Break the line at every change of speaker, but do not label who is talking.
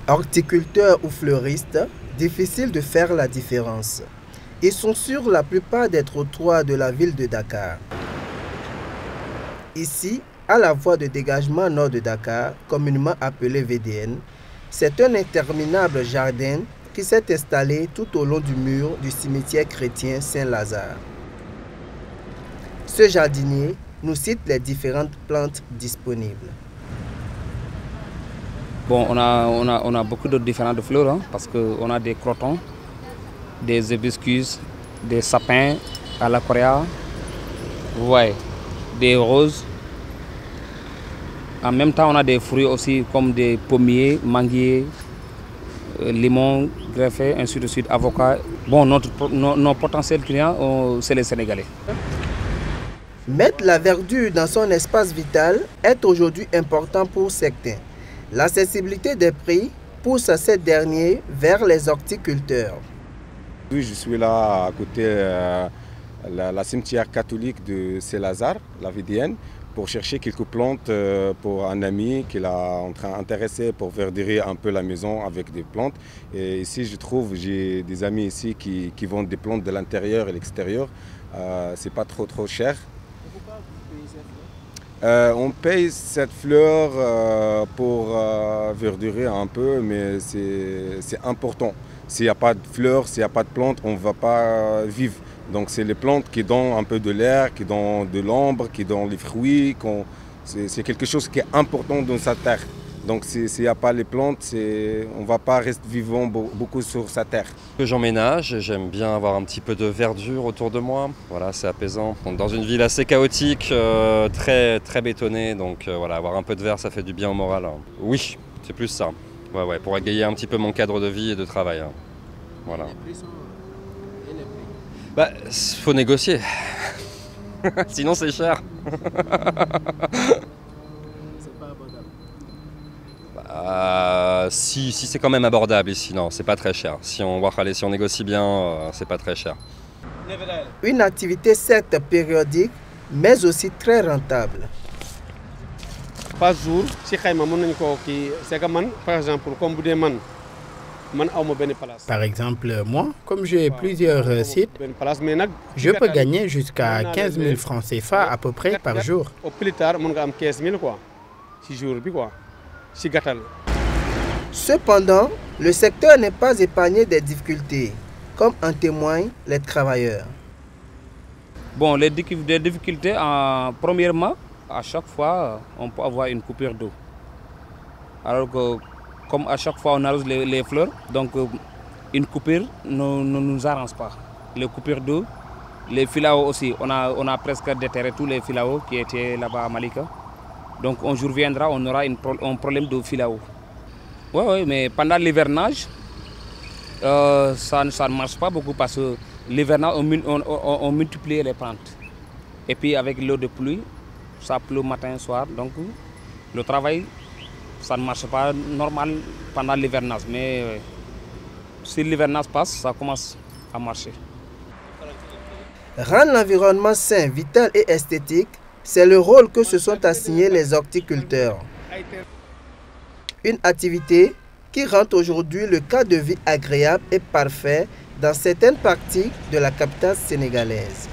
Horticulteurs ou fleuristes, difficile de faire la différence. Ils sont sur la plupart des trottoirs de la ville de Dakar. Ici, à la voie de dégagement nord de Dakar, communément appelée VDN, c'est un interminable jardin qui s'est installé tout au long du mur du cimetière chrétien Saint-Lazare. Ce jardinier nous cite les différentes plantes disponibles.
Bon, on a beaucoup de différentes fleurs, hein, parce qu'on a des crotons, des hibiscus, des sapins à la coréa, ouais, des roses. En même temps, on a des fruits aussi comme des pommiers, manguiers, limons, greffés, ainsi de suite, avocats. Bon, nos potentiels clients, c'est les Sénégalais.
Mettre la verdure dans son espace vital est aujourd'hui important pour certains. L'accessibilité des prix pousse ces derniers vers les horticulteurs.
Oui, je suis là à côté de la cimetière catholique de Saint-Lazare, la VDN, pour chercher quelques plantes pour un ami qui l'a intéressé pour verdurer un peu la maison avec des plantes. Et ici, j'ai des amis ici qui vendent des plantes de l'intérieur et l'extérieur. C'est pas trop cher. On paye cette fleur pour verdurer un peu, mais c'est important. S'il n'y a pas de fleurs, s'il n'y a pas de plantes, on ne va pas vivre. Donc c'est les plantes qui donnent un peu de l'air, qui donnent de l'ombre, qui donnent les fruits. C'est quelque chose qui est important dans sa terre. Donc s'il n'y a pas les plantes, on ne va pas rester vivant beaucoup sur sa terre.
J'emménage, j'aime bien avoir un petit peu de verdure autour de moi. Voilà, c'est apaisant. Donc, dans une ville assez chaotique, très bétonnée, donc voilà, avoir un peu de vert, ça fait du bien au moral. Oui, c'est plus ça. Ouais, pour égayer un petit peu mon cadre de vie et de travail. Voilà. Bah, faut négocier. Sinon c'est cher. Si c'est quand même abordable ici, non, c'est pas très cher. Si on négocie bien, c'est pas très cher.
Une activité certes périodique, mais aussi très rentable.
Par jour, si c'est par exemple, comme
par exemple, moi, comme j'ai plusieurs sites, je peux gagner jusqu'à 15 000 francs CFA à peu près par jour.
Au plus tard, on gagne 15 000 quoi. 6 jours, quoi.
Cependant, le secteur n'est pas épargné des difficultés, comme en témoignent les travailleurs.
Bon, les difficultés, premièrement, à chaque fois, on peut avoir une coupure d'eau. Alors que, comme à chaque fois on arrose les fleurs, donc une coupure ne nous arrange pas. Les coupures d'eau, les filaos aussi, on a presque déterré tous les filaos qui étaient là-bas à Malika. Donc un jour viendra, on aura un problème de filao. Oui, mais pendant l'hivernage, ça ne marche pas beaucoup parce que l'hivernage, on multiplie les plantes. Et puis avec l'eau de pluie, ça pleut matin, soir, donc le travail, ça ne marche pas normal pendant l'hivernage. Mais si l'hivernage passe, ça commence à marcher.
Rendre l'environnement sain, vital et esthétique, c'est le rôle que se sont assignés les horticulteurs. Une activité qui rend aujourd'hui le cadre de vie agréable et parfait dans certaines parties de la capitale sénégalaise.